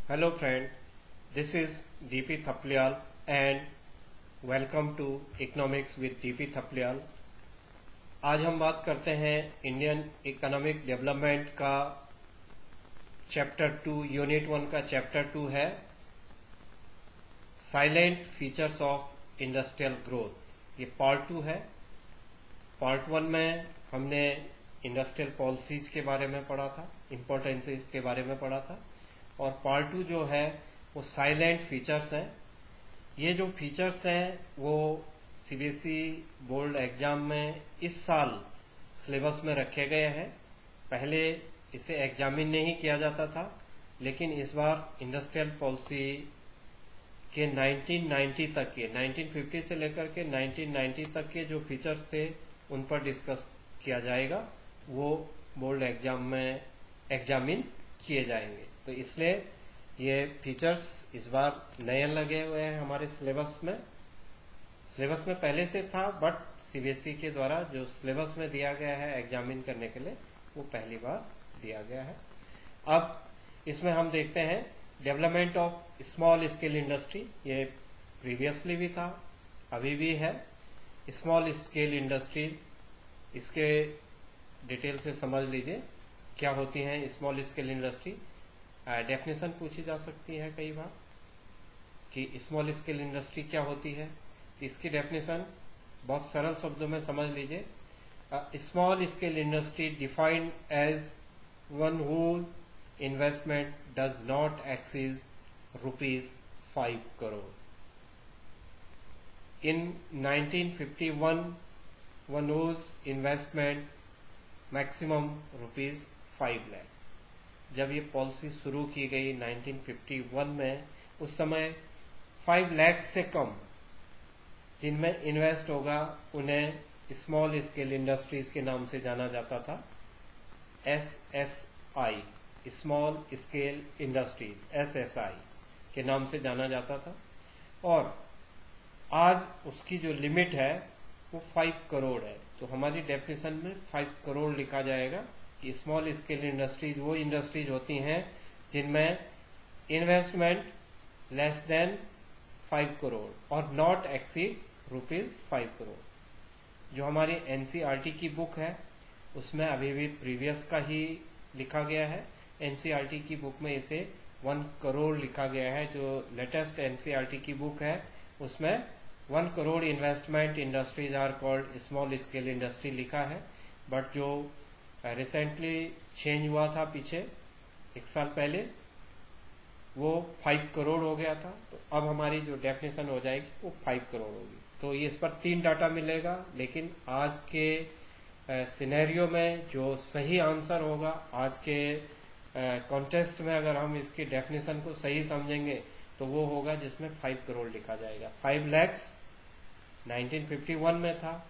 Hello friend, this is DP Thaplyal and welcome to Economics with DP Thaplyal। आज हम बात करते हैं इंडियन इकोनॉमिक डेवलपमेंट का चैप्टर 2 यूनिट 1 का चैप्टर 2 है salient features of industrial growth. ये पार्ट 2 है। पार्ट 1 में हमने इंडस्ट्रियल पॉलिसीज के बारे में पढ़ा था, इम्पोर्टेंसेस के बारे में पढ़ा था, और पार्ट 2 जो है वो साइलेंट फीचर्स हैं। ये जो फीचर्स हैं वो सीबीएसई बोर्ड एग्जाम में इस साल सिलेबस में रखे गए हैं। पहले इसे एग्जामिन नहीं किया जाता था, लेकिन इस बार इंडस्ट्रियल पॉलिसी के 1990 तक के 1950 से लेकर के 1990 तक के जो फीचर्स थे उन पर डिस्कस किया जाएगा, वो बोर्ड एग्जाम में एग्जामिन किए जाएंगे। तो इसलिए ये फीचर्स इस बार नए लगे हुए हैं हमारे सिलेबस में। सिलेबस में पहले से था, बट सीबीएसई के द्वारा जो सिलेबस में दिया गया है एग्जामिन करने के लिए वो पहली बार दिया गया है। अब इसमें हम देखते हैं development of small scale industry. ये प्रीवियसली भी था, अभी भी है। स्मॉल स्केल इंडस्ट्री, इसके डिटेल से समझ लीजिए क्या होती है स्मॉल स्केल इंडस्ट्री। डेफिनेशन पूछी जा सकती है कई बार कि स्मॉल स्केल इंडस्ट्री क्या होती है। इसकी डेफिनेशन बहुत सरल शब्दों में समझ लीजिए। Small scale industry defined as one whose investment does not exceed ₹5 crore. In 1951, one whose investment maximum ₹5 lakh। जब ये पॉलिसी शुरू की गई 1951 में, उस समय 5 लाख से कम जिनमें इन्वेस्ट होगा उन्हें स्मॉल स्केल इंडस्ट्रीज के नाम से जाना जाता था। SSI, small scale industries, SSI के नाम से जाना जाता था। और आज उसकी जो लिमिट है वो 5 करोड़ है। तो हमारी डेफिनेशन में 5 करोड़ लिखा जाएगा कि स्मॉल स्केल इंडस्ट्रीज वो इंडस्ट्रीज होती हैं जिनमें इन्वेस्टमेंट लेस देन 5 करोड़ और नॉट एक्सीड ₹5 करोड़। जो हमारी एनसीईआरटी की बुक है उसमें अभी भी प्रीवियस का ही लिखा गया है। एनसीईआरटी की बुक में इसे 1 करोड़ लिखा गया है। जो लेटेस्ट एनसीईआरटी की बुक है उसमें 1 crore investment industries are called small scale industry लिखा है। बट जो रिसेंटली चेंज हुआ था पीछे 1 साल पहले, वो 5 करोड़ हो गया था। तो अब हमारी जो डेफिनेशन हो जाएगी वो 5 करोड़ होगी। तो ये इस पर 3 डाटा मिलेगा, लेकिन आज के सिनेरियो में जो सही आंसर होगा, आज के कॉन्टेस्ट में अगर हम इसकी डेफिनेशन को सही समझेंगे तो वो होगा जिसमें 5 करोड़ लिखा जाएगा। 5 लैक्स 1951 में था,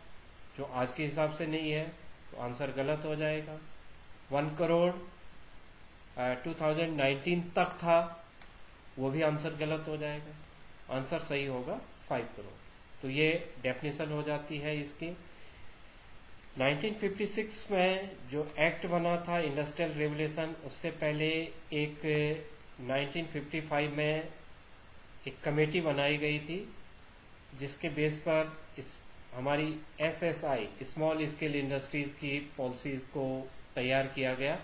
जो आज के हिसाब से नहीं है, तो आंसर गलत हो जाएगा। 1 करोड़ 2019 तक था, वो भी आंसर गलत हो जाएगा। आंसर सही होगा 5 करोड़। तो ये डेफिनेशन हो जाती है इसकी। 1956 में जो एक्ट बना था इंडस्ट्रियल रेवोल्यूशन, उससे पहले एक 1955 में एक कमेटी बनाई गई थी जिसके बेस पर हमारी SSI स्मॉल स्केल इंडस्ट्रीज की पॉलिसीज को तैयार किया गया,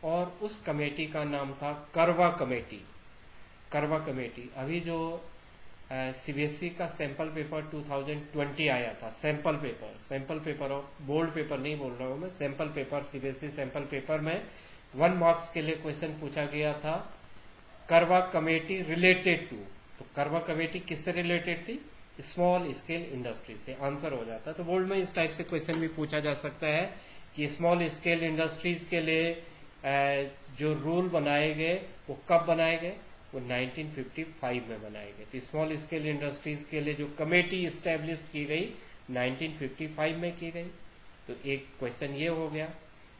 और उस कमेटी का नाम था करवा कमेटी। करवा कमेटी। अभी जो सीबीएसई का सैंपल पेपर 2020 आया था, सैंपल पेपर और बोर्ड पेपर नहीं बोल रहा हूं मैं, sample paper, CBSE sample paper में 1 मार्क्स के लिए क्वेश्चन पूछा गया था, करवा कमेटी रिलेटेड टू। तो करवा कमेटी किससे रिलेटेड थी? स्मॉल स्केल इंडस्ट्री से। आंसर हो जाता है। तो बोर्ड में इस टाइप से क्वेश्चन भी पूछा जा सकता है कि स्मॉल स्केल इंडस्ट्रीज के लिए जो रूल बनाए गए वो कब बनाए गए? वो 1955 में बनाए गए। तो स्मॉल स्केल इंडस्ट्रीज के लिए जो कमेटी इस्टेब्लिश की गई 1955 में की गई। तो एक क्वेश्चन ये हो गया,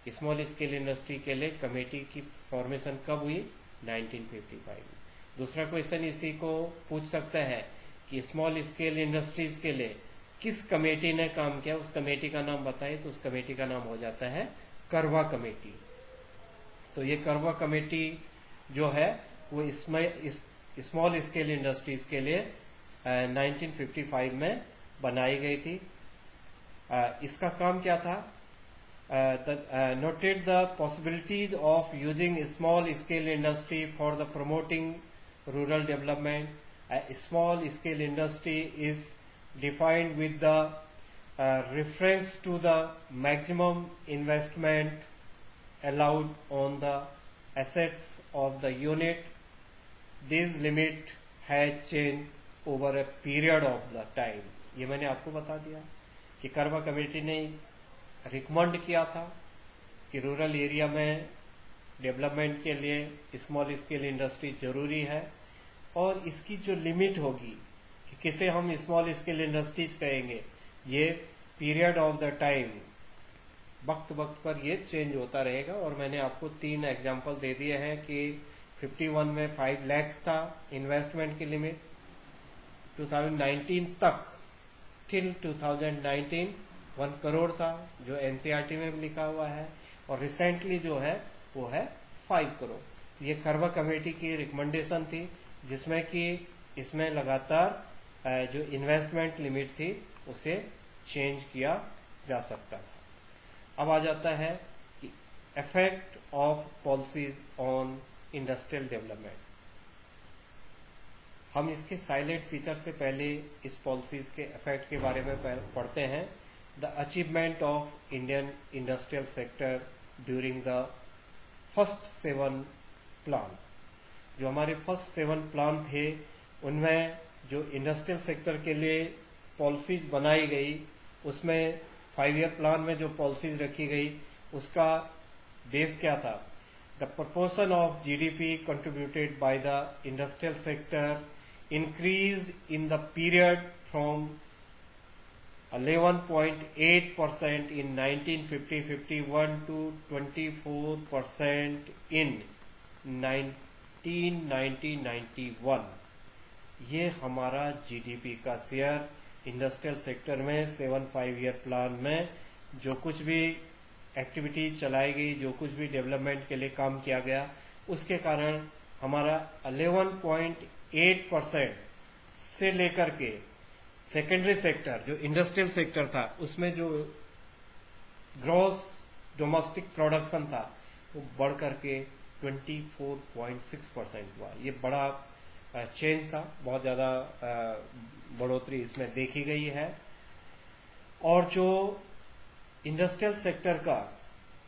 स्मॉल स्केल इंडस्ट्री के लिए कमेटी की फॉर्मेशन कब हुई? 1955 में। दूसरा क्वेश्चन इसी को पूछ सकता है कि स्मॉल स्केल इंडस्ट्रीज के लिए किस कमेटी ने काम किया, उस कमेटी का नाम बताए। तो उस कमेटी का नाम हो जाता है करवा कमेटी। तो ये करवा कमेटी जो है वो इसमें स्मॉल स्केल इंडस्ट्रीज के लिए 1955 में बनाई गई थी। इसका काम क्या था? Noted the possibilities of using small scale industry for the promoting rural development. A small scale industry is defined with the reference to the maximum investment allowed on the assets of the unit. This limit has changed over a period of the time. ये मैंने आपको बता दिया कि करवा committee ने recommend किया था कि रूरल एरिया में डेवलपमेंट के लिए स्मॉल स्केल इंडस्ट्री जरूरी है, और इसकी जो लिमिट होगी कि किसे हम स्मॉल स्केल इंडस्ट्रीज कहेंगे, ये पीरियड ऑफ द टाइम वक्त वक्त पर ये चेंज होता रहेगा। और मैंने आपको 3 एग्जांपल दे दिए हैं कि 51 में 5 लाख था इन्वेस्टमेंट की लिमिट, 2019 तक टिल 2019 1 करोड़ था जो एनसीईआरटी में भी लिखा हुआ है, और रिसेंटली जो है वो है 5 करोड़। ये करवा कमेटी की रिकमेंडेशन थी जिसमें कि इसमें लगातार जो इन्वेस्टमेंट लिमिट थी उसे चेंज किया जा सकता था। अब आ जाता है कि effect of policies on industrial development. हम इसके साइलेंट फीचर से पहले इस पॉलिसीज के इफेक्ट के बारे में पढ़ते हैं। The achievement of Indian industrial sector during the first 7 plan, जो हमारे फर्स्ट 7 प्लान थे उनमें जो इंडस्ट्रियल सेक्टर के लिए पॉलिसीज बनाई गई, उसमें 5 ईयर प्लान में जो पॉलिसीज रखी गई उसका बेस क्या था? The proportion of GDP contributed by the industrial sector increased in the period from 11.8% in 1950-51 to 24% in 1990-91। ये हमारा जीडीपी का शेयर इंडस्ट्रियल सेक्टर में 7-5 ईयर प्लान में जो कुछ भी एक्टिविटी चलाई गई, जो कुछ भी डेवलपमेंट के लिए काम किया गया, उसके कारण हमारा 11.8% से लेकर के सेकेंडरी सेक्टर जो इंडस्ट्रियल सेक्टर था उसमें जो ग्रॉस डोमेस्टिक प्रोडक्शन था वो बढ़ करके 24.6% हुआ। ये बड़ा चेंज था, बहुत ज्यादा बढ़ोतरी इसमें देखी गई है। और जो इंडस्ट्रियल सेक्टर का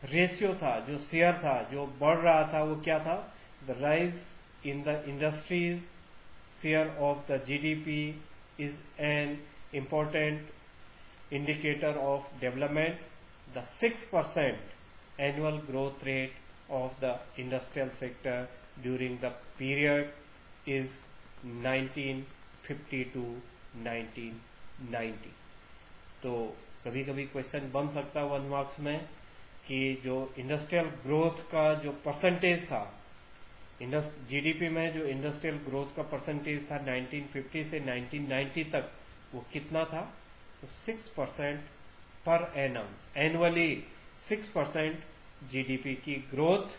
रेशियो था, जो शेयर था, जो बढ़ रहा था, वो क्या था? The rise in the industries share of the GDP is an important indicator of development. The 6% annual growth rate of the industrial sector during the period is 1950 to 1990। तो कभी कभी क्वेश्चन बन सकता है 1 मार्क्स में कि जो इंडस्ट्रियल ग्रोथ का जो परसेंटेज था, जीडीपी में जो इंडस्ट्रियल ग्रोथ का परसेंटेज था 1950 से 1990 तक, वो कितना था? तो 6% पर एनम, एनुअली 6% जीडीपी की ग्रोथ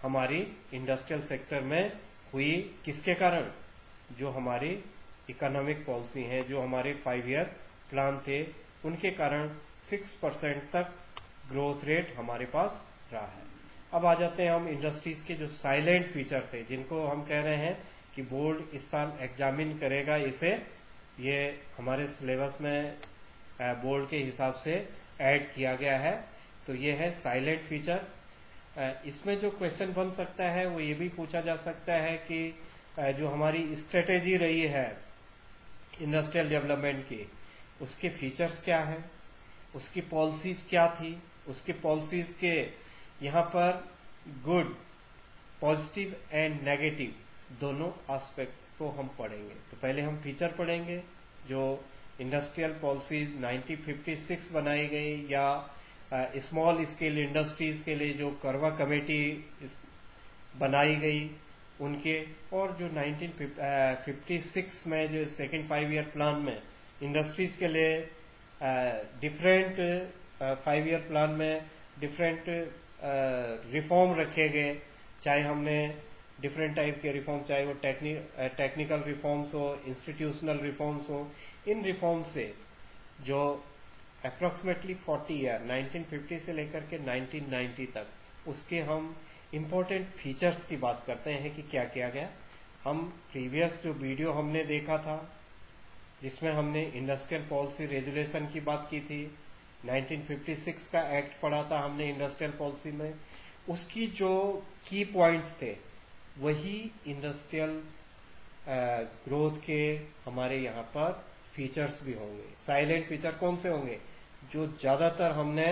हमारी इंडस्ट्रियल सेक्टर में हुई। किसके कारण? जो हमारी इकोनॉमिक पॉलिसी है, जो हमारे 5 ईयर प्लान थे, उनके कारण 6% तक ग्रोथ रेट हमारे पास रहा है। अब आ जाते हैं हम इंडस्ट्रीज के जो साइलेंट फीचर थे, जिनको हम कह रहे हैं कि बोर्ड इस साल एग्जामिन करेगा इसे, ये हमारे सिलेबस में बोर्ड के हिसाब से ऐड किया गया है। तो ये है साइलेंट फीचर। इसमें जो क्वेश्चन बन सकता है वो ये भी पूछा जा सकता है कि जो हमारी स्ट्रेटेजी रही है इंडस्ट्रियल डेवलपमेंट की, उसके फीचर्स क्या हैं, उसकी पॉलिसीज क्या थी, उसकी पॉलिसीज के यहाँ पर गुड, पॉजिटिव एंड नेगेटिव दोनों एस्पेक्ट्स को हम पढ़ेंगे। तो पहले हम फीचर पढ़ेंगे जो इंडस्ट्रियल पॉलिसीज 1956 बनाई गई या स्मॉल स्केल इंडस्ट्रीज के लिए जो करवा कमेटी बनाई गई उनके, और जो 1956 में जो सेकेंड 5 ईयर प्लान में इंडस्ट्रीज के लिए डिफरेंट 5 ईयर प्लान में डिफरेंट रिफॉर्म रखे गए, चाहे हमने डिफरेंट टाइप के रिफॉर्म, चाहे वो टेक्निकल रिफॉर्म्स हो, इंस्टीट्यूशनल रिफॉर्म्स हो, इन रिफॉर्म से जो अप्रोक्सीमेटली 40 ईयर 1950 से लेकर के 1990 तक उसके हम इम्पोर्टेंट फीचर्स की बात करते हैं कि क्या किया गया। हम प्रीवियस जो वीडियो हमने देखा था जिसमें हमने इंडस्ट्रियल पॉलिसी रेजुलेशन की बात की थी, 1956 का एक्ट पढ़ा था हमने इंडस्ट्रियल पॉलिसी में, उसकी जो की पॉइंट्स थे वही इंडस्ट्रियल ग्रोथ के हमारे यहाँ पर फीचर्स भी होंगे। साइलेंट फीचर कौन से होंगे? जो ज्यादातर हमने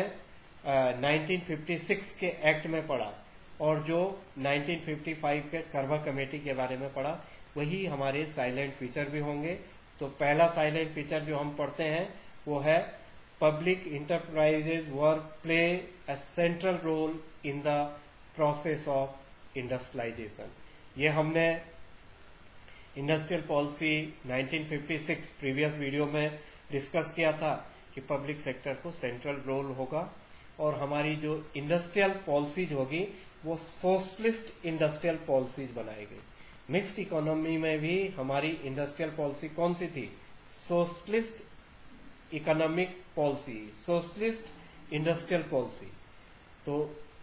1956 के एक्ट में पढ़ा और जो 1955 के करवा कमेटी के बारे में पढ़ा, वही हमारे साइलेंट फीचर भी होंगे। तो पहला साइलेंट फीचर जो हम पढ़ते हैं वो है public enterprises work play a central role in the process of industrialisation. ये हमने इंडस्ट्रियल पॉलिसी 1956 प्रीवियस वीडियो में डिस्कस किया था कि पब्लिक सेक्टर को सेंट्रल रोल होगा और हमारी जो इंडस्ट्रियल पॉलिसीज होगी वो सोशलिस्ट इंडस्ट्रियल पॉलिसीज बनाएगी। मिक्स्ड इकोनॉमी में भी हमारी इंडस्ट्रियल पॉलिसी कौन सी थी? Socialist economic policy, socialist industrial policy. तो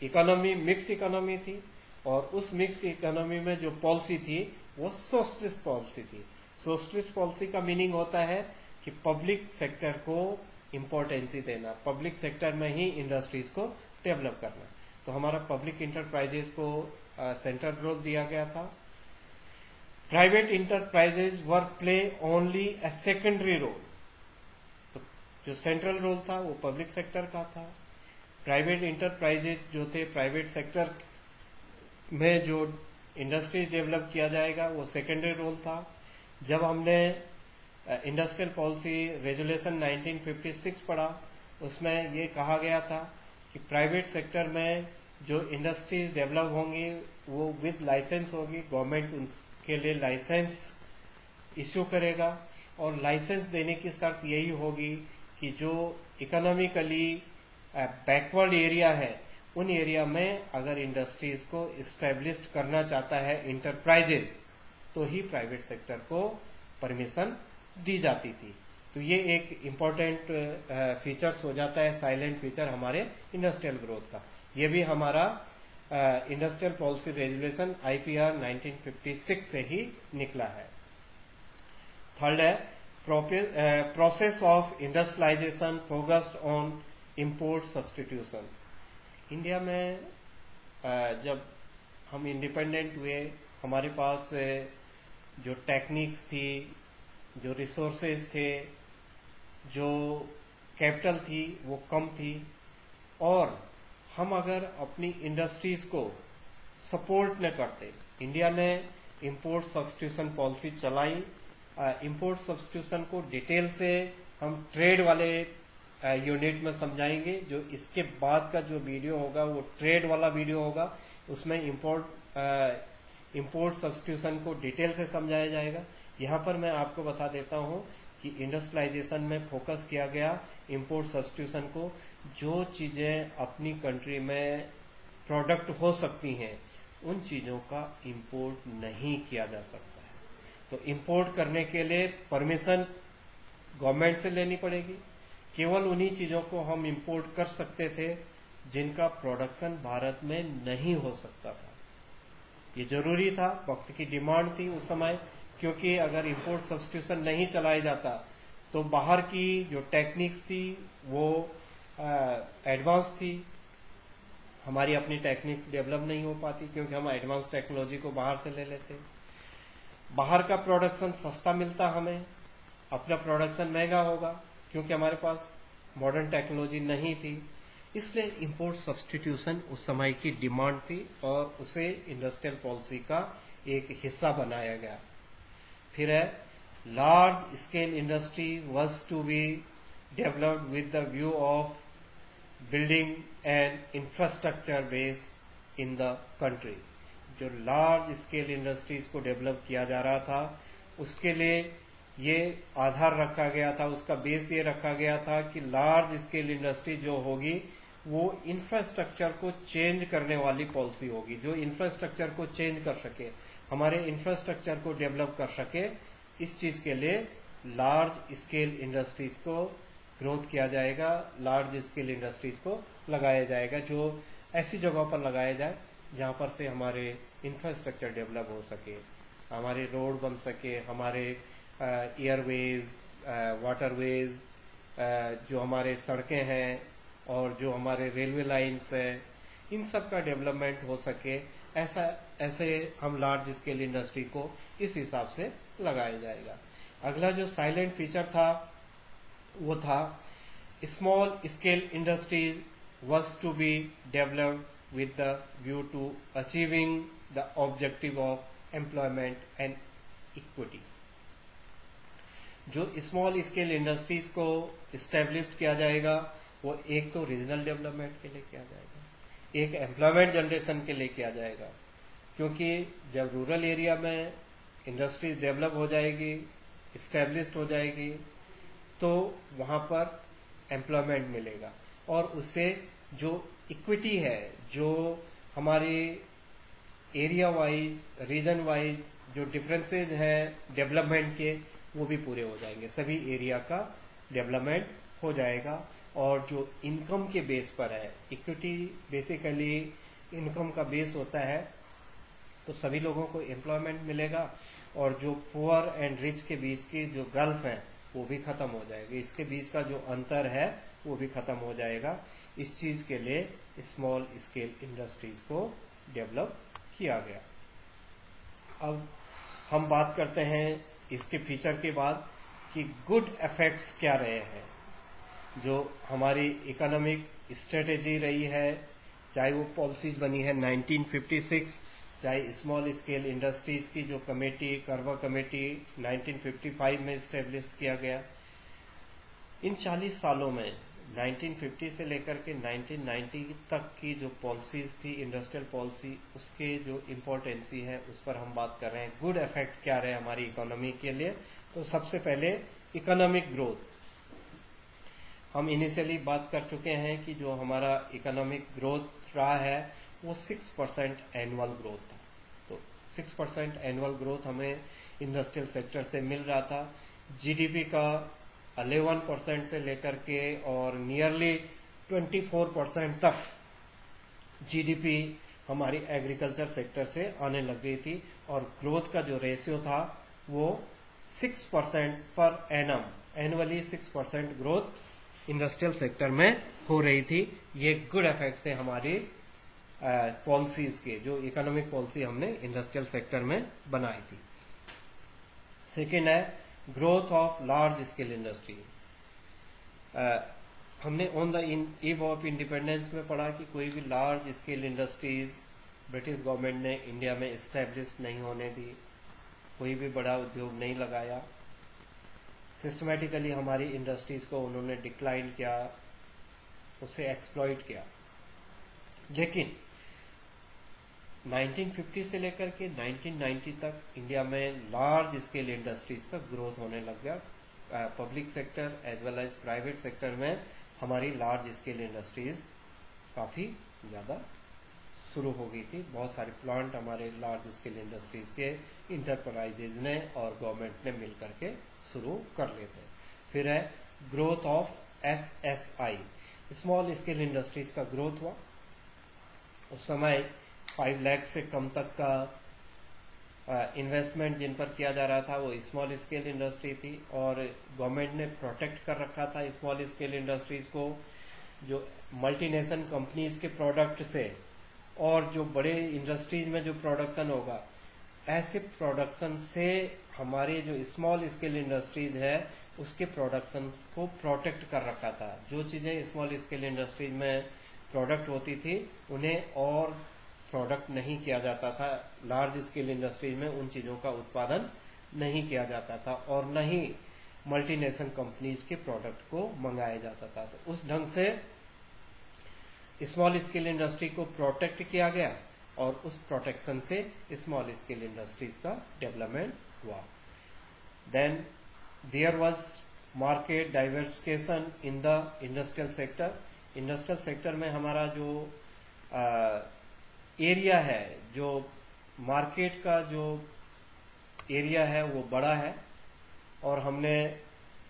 इकोनॉमी मिक्स्ड इकोनॉमी थी और उस मिक्स्ड इकोनॉमी में जो पॉलिसी थी वो सोशलिस्ट पॉलिसी थी। सोशलिस्ट पॉलिसी का मीनिंग होता है कि पब्लिक सेक्टर को इम्पोर्टेंसी देना, पब्लिक सेक्टर में ही इंडस्ट्रीज को डेवलप करना। तो हमारा पब्लिक इंटरप्राइजेज को सेंट्रल रोल दिया गया था। Private enterprises work play only a secondary role. तो जो सेंट्रल रोल था वो पब्लिक सेक्टर का था। प्राइवेट इंटरप्राइजेज जो थे, प्राइवेट सेक्टर में जो इंडस्ट्रीज डेवलप किया जाएगा वो सेकेंडरी रोल था। जब हमने इंडस्ट्रियल पॉलिसी रेजुलेशन 1956 पढ़ा, उसमें ये कहा गया था कि प्राइवेट सेक्टर में जो इंडस्ट्रीज डेवलप होंगी वो विद लाइसेंस होगी, गवर्नमेंट उनके लिए लाइसेंस इश्यू करेगा और लाइसेंस देने की शर्त यही होगी कि जो इकोनॉमिकली बैकवर्ड एरिया है उन एरिया में अगर इंडस्ट्रीज को इस्टेब्लिश करना चाहता है इंटरप्राइजेज तो ही प्राइवेट सेक्टर को परमिशन दी जाती थी। तो ये एक इम्पोर्टेंट फीचर्स हो जाता है, साइलेंट फीचर हमारे इंडस्ट्रियल ग्रोथ का। ये भी हमारा इंडस्ट्रियल पॉलिसी रेजुलेशन IPR 1956 से ही निकला है। थर्ड है process of industrialisation focused on import substitution. India में जब हम इंडिपेंडेंट हुए, हमारे पास जो टेक्निक्स थी, जो रिसोर्सेज थे, जो कैपिटल थी वो कम थी और हम अगर अपनी इंडस्ट्रीज को सपोर्ट न करते, इंडिया ने इंपोर्ट सब्स्टिट्यूशन पॉलिसी चलाई। इंपोर्ट सब्स्टिट्यूशन को डिटेल से हम ट्रेड वाले यूनिट में समझाएंगे। जो इसके बाद का जो वीडियो होगा वो ट्रेड वाला वीडियो होगा, उसमें इंपोर्ट सब्स्टिट्यूशन को डिटेल से समझाया जाएगा। यहाँ पर मैं आपको बता देता हूँ कि इंडस्ट्रियलाइजेशन में फोकस किया गया इंपोर्ट सब्स्टिट्यूशन को। जो चीजें अपनी कंट्री में प्रोडक्ट हो सकती हैं उन चीजों का इंपोर्ट नहीं किया जा सकता है। तो इंपोर्ट करने के लिए परमिशन गवर्नमेंट से लेनी पड़ेगी। केवल उन्हीं चीजों को हम इंपोर्ट कर सकते थे जिनका प्रोडक्शन भारत में नहीं हो सकता था। ये जरूरी था, वक्त की डिमांड थी उस समय, क्योंकि अगर इंपोर्ट सब्स्टिट्यूशन नहीं चलाया जाता तो बाहर की जो टेक्निक्स थी वो एडवांस थी, हमारी अपनी टेक्निक्स डेवलप नहीं हो पाती क्योंकि हम एडवांस टेक्नोलॉजी को बाहर से ले लेते। बाहर का प्रोडक्शन सस्ता मिलता, हमें अपना प्रोडक्शन महंगा होगा क्योंकि हमारे पास मॉडर्न टेक्नोलॉजी नहीं थी। इसलिए इंपोर्ट सब्स्टिट्यूशन उस समय की डिमांड थी और उसे इंडस्ट्रियल पॉलिसी का एक हिस्सा बनाया गया। फिर है large scale industry was to be developed with the view of building an infrastructure base in the country. जो लार्ज स्केल इंडस्ट्रीज को डेवलप किया जा रहा था उसके लिए ये आधार रखा गया था, उसका बेस ये रखा गया था कि लार्ज स्केल इंडस्ट्री जो होगी वो इंफ्रास्ट्रक्चर को चेंज करने वाली पॉलिसी होगी, जो इंफ्रास्ट्रक्चर को चेंज कर सके, हमारे इंफ्रास्ट्रक्चर को डेवलप कर सके। इस चीज के लिए लार्ज स्केल इंडस्ट्रीज को ग्रोथ किया जाएगा, लार्ज स्केल इंडस्ट्रीज को लगाया जाएगा, जो ऐसी जगहों पर लगाया जाए जहां पर से हमारे इंफ्रास्ट्रक्चर डेवलप हो सके, हमारे रोड बन सके, हमारे एयरवेज, वाटरवेज, जो हमारे सड़कें हैं और जो हमारे रेलवे लाइंस हैं, इन सब का डेवलपमेंट हो सके। ऐसे हम लार्ज स्केल इंडस्ट्री को इस हिसाब से लगाया जाएगा। अगला जो साइलेंट फीचर था वो था small scale industries was to be developed with the view to achieving the objective of employment and equity। जो स्मॉल स्केल इंडस्ट्रीज को इस्टेब्लिश किया जाएगा वो एक तो रीजनल डेवलपमेंट के लिए किया जाएगा, एक एम्प्लॉयमेंट जनरेशन के लिए किया जाएगा, क्योंकि जब रूरल एरिया में इंडस्ट्रीज डेवलप हो जाएगी, इस्टेब्लिश्ड हो जाएगी, तो वहां पर एम्प्लॉयमेंट मिलेगा और उससे जो इक्विटी है, जो हमारे एरिया वाइज, रीजन वाइज जो डिफरेंसेज हैं डेवलपमेंट के, वो भी पूरे हो जाएंगे। सभी एरिया का डेवलपमेंट हो जाएगा। और जो इनकम के बेस पर है, इक्विटी बेसिकली इनकम का बेस होता है, तो सभी लोगों को एम्प्लॉयमेंट मिलेगा और जो पुअर एंड रिच के बीच की जो गल्फ है वो भी खत्म हो जाएगी, इसके बीच का जो अंतर है वो भी खत्म हो जाएगा। इस चीज के लिए स्मॉल स्केल इंडस्ट्रीज को डेवलप किया गया। अब हम बात करते हैं इसके फीचर के बाद कि गुड इफेक्ट्स क्या रहे हैं। जो हमारी इकोनॉमिक स्ट्रेटेजी रही है, चाहे वो पॉलिसीज बनी है 1956, चाहे स्मॉल स्केल इंडस्ट्रीज की जो कमेटी, करवा कमेटी 1955 में स्टेब्लिश किया गया, इन 40 सालों में 1950 से लेकर के 1990 तक की जो पॉलिसीज थी, इंडस्ट्रियल पॉलिसी, उसके जो इम्पोर्टेंसी है उस पर हम बात कर रहे हैं। गुड इफेक्ट क्या रहे हमारी इकोनॉमी के लिए? तो सबसे पहले इकोनॉमिक ग्रोथ। हम इनिशियली बात कर चुके हैं कि जो हमारा इकोनॉमिक ग्रोथ रहा है वो 6% एनुअल ग्रोथ था। तो 6% एनुअल ग्रोथ हमें इंडस्ट्रियल सेक्टर से मिल रहा था। जीडीपी का 11% से लेकर के और नियरली 24% तक जीडीपी हमारी एग्रीकल्चर सेक्टर से आने लग गई थी और ग्रोथ का जो रेशियो था वो 6% per annum, annually 6% growth industrial sector में हो रही थी। ये गुड इफेक्ट थे हमारी पॉलिसीज के, जो इकोनॉमिक पॉलिसी हमने इंडस्ट्रियल सेक्टर में बनाई थी। सेकेंड है growth of large scale industry. हमने on the eve of independence में पढ़ा कि कोई भी large scale industries British government ने इंडिया में एस्टेब्लिश नहीं होने दी, कोई भी बड़ा उद्योग नहीं लगाया। सिस्टमेटिकली हमारी इंडस्ट्रीज को उन्होंने डिक्लाइन किया, उसे एक्सप्लॉइट किया। लेकिन 1950 से लेकर के 1990 तक इंडिया में लार्ज स्केल इंडस्ट्रीज का ग्रोथ होने लग गया। Public sector as well as private sector में हमारी लार्ज स्केल इंडस्ट्रीज काफी ज्यादा शुरू हो गई थी। बहुत सारे प्लांट हमारे लार्ज स्केल इंडस्ट्रीज के इंटरप्राइजेज ने और गवर्नमेंट ने मिलकर के शुरू कर लेते। फिर है growth of SSI, small scale industries का ग्रोथ हुआ। उस समय 5 लाख से कम तक का इन्वेस्टमेंट जिन पर किया जा रहा था वो स्मॉल स्केल इंडस्ट्री थी और गवर्नमेंट ने प्रोटेक्ट कर रखा था स्मॉल स्केल इंडस्ट्रीज को, जो मल्टीनेशनल कंपनीज के प्रोडक्ट से और जो बड़े इंडस्ट्रीज में जो प्रोडक्शन होगा, ऐसे प्रोडक्शन से हमारे जो स्मॉल स्केल इंडस्ट्रीज है उसके प्रोडक्शन को प्रोटेक्ट कर रखा था। जो चीजें स्मॉल स्केल इंडस्ट्रीज में प्रोडक्ट होती थी उन्हें और प्रोडक्ट नहीं किया जाता था, लार्ज स्केल इंडस्ट्रीज में उन चीजों का उत्पादन नहीं किया जाता था और न ही मल्टीनेशनल कंपनीज के प्रोडक्ट को मंगाया जाता था। तो उस ढंग से स्मॉल स्केल इंडस्ट्री को प्रोटेक्ट किया गया और उस प्रोटेक्शन से स्मॉल स्केल इंडस्ट्रीज का डेवलपमेंट हुआ। Then there was market diversification in the industrial sector. Industrial sector में हमारा जो एरिया है, जो मार्केट का जो एरिया है वो बड़ा है, और हमने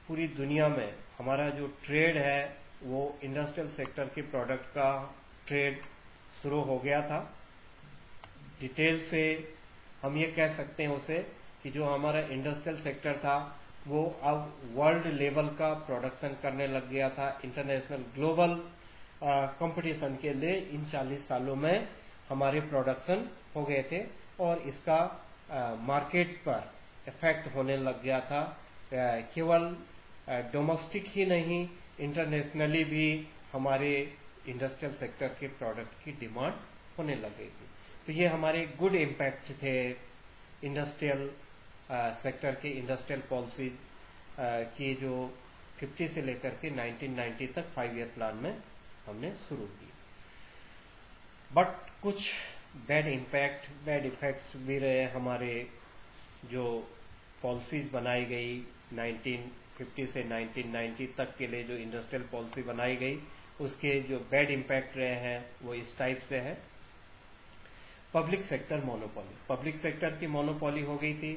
पूरी दुनिया में हमारा जो ट्रेड है वो इंडस्ट्रियल सेक्टर के प्रोडक्ट का ट्रेड शुरू हो गया था। डिटेल से हम ये कह सकते हैं उसे कि जो हमारा इंडस्ट्रियल सेक्टर था वो अब वर्ल्ड लेवल का प्रोडक्शन करने लग गया था। इंटरनेशनल ग्लोबल कंपटीशन के लिए इन 40 सालों में हमारे प्रोडक्शन हो गए थे, और इसका मार्केट पर इफेक्ट होने लग गया था। केवल डोमेस्टिक ही नहीं, इंटरनेशनली भी हमारे इंडस्ट्रियल सेक्टर के प्रोडक्ट की डिमांड होने लग गई थी। तो ये हमारे गुड इम्पैक्ट थे इंडस्ट्रियल सेक्टर के इंडस्ट्रियल पॉलिसीज की, जो 50 से लेकर के 1990 तक 5 ईयर प्लान में हमने शुरू की। बट कुछ बैड इफेक्ट्स भी रहे। हमारे जो पॉलिसीज बनाई गई 1950 से 1990 तक के लिए जो इंडस्ट्रियल पॉलिसी बनाई गई, उसके जो बैड इम्पैक्ट रहे हैं वो इस टाइप से है। Public sector monopoly, public sector की मोनोपोली हो गई थी।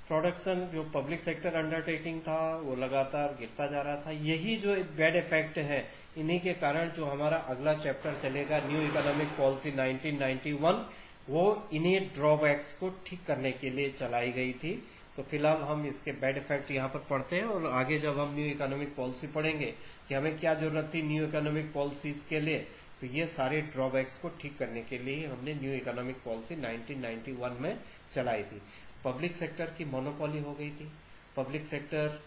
प्रोडक्शन जो पब्लिक सेक्टर अंडरटेकिंग था वो लगातार गिरता जा रहा था। यही जो बैड इफेक्ट है, इन्हीं के कारण जो हमारा अगला चैप्टर चलेगा न्यू इकोनॉमिक पॉलिसी 1991, वो इन्हीं ड्रॉबैक्स को ठीक करने के लिए चलाई गई थी। तो फिलहाल हम इसके बैड इफेक्ट यहाँ पर पढ़ते हैं, और आगे जब हम न्यू इकोनॉमिक पॉलिसी पढ़ेंगे कि हमें क्या जरूरत थी न्यू इकोनॉमिक पॉलिसीज के लिए, तो ये सारे ड्रॉबैक्स को ठीक करने के लिए हमने न्यू इकोनॉमिक पॉलिसी 1991 में चलाई थी। पब्लिक सेक्टर की मोनोपोली हो गई थी। पब्लिक सेक्टर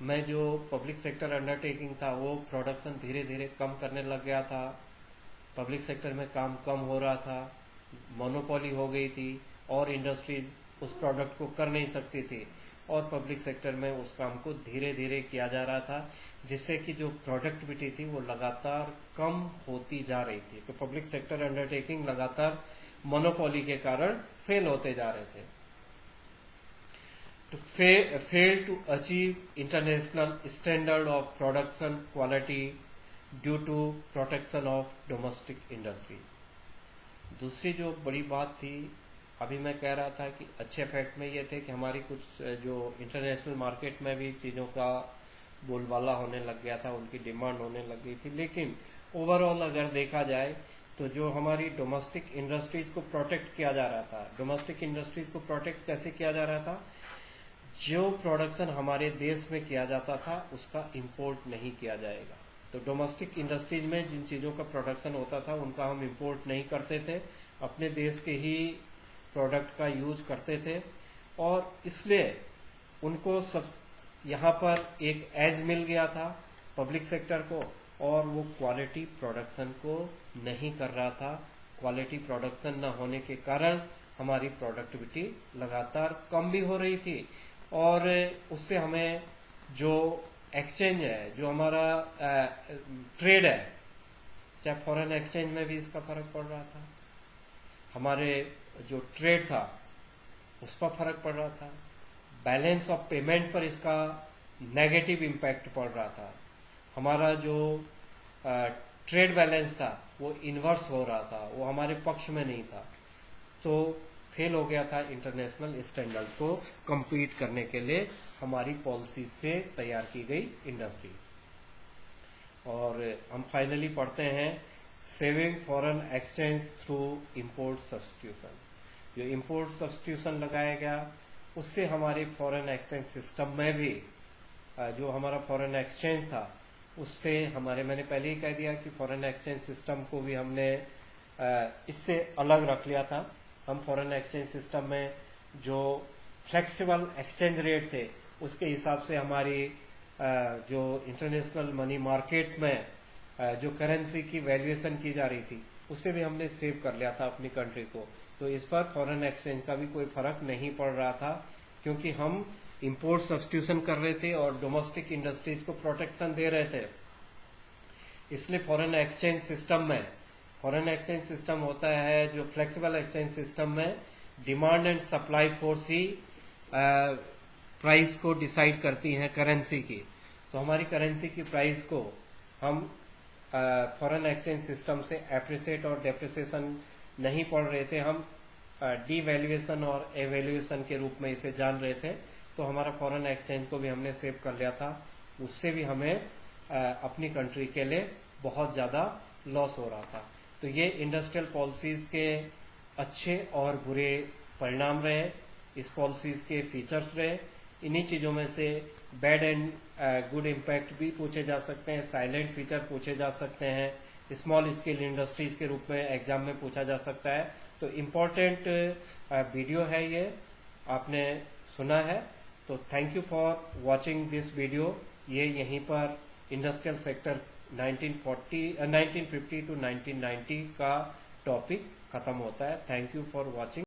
में जो पब्लिक सेक्टर अंडरटेकिंग था वो प्रोडक्शन धीरे धीरे कम करने लग गया था। पब्लिक सेक्टर में काम कम हो रहा था, मोनोपोली हो गई थी, और इंडस्ट्रीज उस प्रोडक्ट को कर नहीं सकती थी, और पब्लिक सेक्टर में उस काम को धीरे धीरे किया जा रहा था, जिससे कि जो प्रोडक्टिविटी थी वो लगातार कम होती जा रही थी। तो पब्लिक सेक्टर अंडरटेकिंग लगातार मोनोपोली के कारण फेल होते जा रहे थे। to fail to achieve international standard of production quality due to protection of domestic industry। दूसरी जो बड़ी बात थी, अभी मैं कह रहा था कि अच्छे इफेक्ट में ये थे कि हमारी कुछ जो इंटरनेशनल मार्केट में भी चीज़ों का बोलबाला होने लग गया था, उनकी डिमांड होने लग गई थी। लेकिन ओवरऑल अगर देखा जाए तो जो हमारी डोमेस्टिक इंडस्ट्रीज को प्रोटेक्ट किया जा रहा था, डोमेस्टिक इंडस्ट्रीज को प्रोटेक्ट कैसे किया जा रहा था, जो प्रोडक्शन हमारे देश में किया जाता था उसका इंपोर्ट नहीं किया जाएगा। तो डोमेस्टिक इंडस्ट्रीज में जिन चीज़ों का प्रोडक्शन होता था उनका हम इंपोर्ट नहीं करते थे, अपने देश के ही प्रोडक्ट का यूज करते थे, और इसलिए उनको सब यहाँ पर एक एज मिल गया था पब्लिक सेक्टर को, और वो क्वालिटी प्रोडक्शन को नहीं कर रहा था। क्वालिटी प्रोडक्शन न होने के कारण हमारी प्रोडक्टिविटी लगातार कम भी हो रही थी, और उससे हमें जो एक्सचेंज है, जो हमारा ट्रेड है, चाहे फॉरेन एक्सचेंज में भी इसका फर्क पड़ रहा था, हमारे जो ट्रेड था उस पर फर्क पड़ रहा था, बैलेंस ऑफ पेमेंट पर इसका नेगेटिव इम्पैक्ट पड़ रहा था, हमारा जो ट्रेड बैलेंस था वो इन्वर्स हो रहा था, वो हमारे पक्ष में नहीं था। तो फेल हो गया था इंटरनेशनल स्टैंडर्ड को compete करने के लिए हमारी पॉलिसी से तैयार की गई इंडस्ट्री। और हम फाइनली पढ़ते हैं saving foreign exchange through import substitution. जो इंपोर्ट सब्स्टिट्यूशन लगाया गया उससे हमारे फॉरेन एक्सचेंज सिस्टम में भी जो हमारा फॉरेन एक्सचेंज था उससे हमारे, मैंने पहले ही कह दिया कि फॉरेन एक्सचेंज सिस्टम को भी हमने इससे अलग रख लिया था। हम फॉरेन एक्सचेंज सिस्टम में जो फ्लेक्सिबल एक्सचेंज रेट थे उसके हिसाब से हमारी जो इंटरनेशनल मनी मार्केट में जो करेंसी की वैल्यूएशन की जा रही थी उससे भी हमने सेव कर लिया था अपनी कंट्री को। तो इस पर फॉरेन एक्सचेंज का भी कोई फर्क नहीं पड़ रहा था, क्योंकि हम इंपोर्ट सब्स्टिट्यूशन कर रहे थे और डोमेस्टिक इंडस्ट्रीज को प्रोटेक्शन दे रहे थे। इसलिए फॉरेन एक्सचेंज सिस्टम होता है जो फ्लेक्सिबल एक्सचेंज सिस्टम में demand and supply force he price को डिसाइड करती है करेंसी की। तो हमारी करेंसी की प्राइस को हम फॉरेन एक्सचेंज सिस्टम से एप्रिसिएट और डेप्रिसिएशन नहीं पढ़ रहे थे, हम डीवैल्यूएशन और एवैल्यूएशन के रूप में इसे जान रहे थे। तो हमारा फॉरेन एक्सचेंज को भी हमने सेव कर लिया था, उससे भी हमें अपनी कंट्री के लिए बहुत ज़्यादा लॉस हो रहा था। तो ये इंडस्ट्रियल पॉलिसीज के अच्छे और बुरे परिणाम रहे, इस पॉलिसीज के फीचर्स रहे। इन्हीं चीज़ों में से बैड एंड गुड इम्पैक्ट भी पूछे जा सकते हैं, साइलेंट फीचर पूछे जा सकते हैं, स्मॉल स्केल इंडस्ट्रीज के रूप में एग्जाम में पूछा जा सकता है। तो इम्पोर्टेंट वीडियो है ये, आपने सुना है। तो thank you for watching this video. ये यहीं पर इंडस्ट्रियल सेक्टर 1950 टू 1990 का टॉपिक खत्म होता है। Thank you for watching.